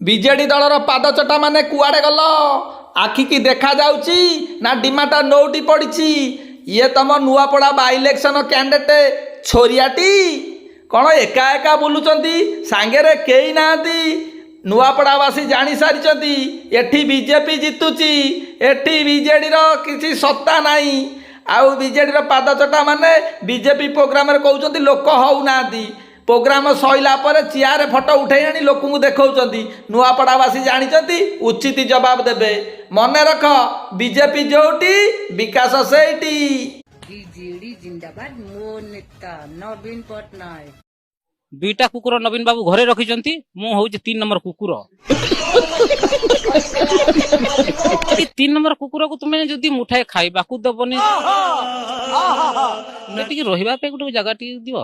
BJD ଦଳର ପାଦଚଟା ମାନେ କୁଆଡ଼େ ଗଲ? ଆଖିକି ଦେଖାଯାଉଛି ନା ଡିମାଟା ନୋଉଟି ପଡ଼ିଛି? ଇଏ ତମ ନୂଆପଡ଼ା ବାଇ ଇଲେକ୍ସନ କ୍ୟାଣ୍ଡିଡେଟ୍ ଛୋରିଆଟି କ'ଣ ଏକା ଏକା ବୁଲୁଛନ୍ତି? ସାଙ୍ଗରେ କେହି ନାହାନ୍ତି। ନୂଆପଡ଼ାବାସୀ ଜାଣିସାରିଛନ୍ତି ଏଠି ବିଜେପି ଜିତୁଛି, ଏଠି ବିଜେଡ଼ିର କିଛି ସତ୍ତା ନାହିଁ। ଆଉ ବିଜେଡ଼ିର ପାଦଚଟା ମାନେ ବିଜେପି ପ୍ରୋଗ୍ରାମରେ କହୁଛନ୍ତି ଲୋକ ହେଉନାହାନ୍ତି। ପ୍ରୋଗ୍ରାମ ସଇଲା ପରେ ଚିଆରେ ଫଟୋ ଉଠେଇ ଆଣି ଲୋକଙ୍କୁ ଦେଖାଉଛନ୍ତି। ନୂଆପଡ଼ାବାସୀ ଜାଣିଛନ୍ତି, ଉଚିତ ଜବାବ ଦେବେ। ମନେ ରଖ, ବିଜେପି ଯୋଉଠି ବିକାଶ ସେଇଠି। ବିଜେଡି ଜିନ୍ଦାବାଦ। ମୋ ନେତା ନବୀନ ପଟ୍ଟନାୟକ। ଦୁଇଟା କୁକୁର ନବୀନ ବାବୁ ଘରେ ରଖିଛନ୍ତି, ମୁଁ ହଉଛି 3 ନମ୍ବର କୁକୁର। ଏ 3 ନମ୍ବର କୁକୁରକୁ ତୁମେ ଯଦି ମୁଠାଏ ଖାଇବାକୁ ଦବନି, ଟିକେ ରହିବା ପାଇଁ ଗୋଟେ ଜାଗା ଟିକେ ଦିଅ।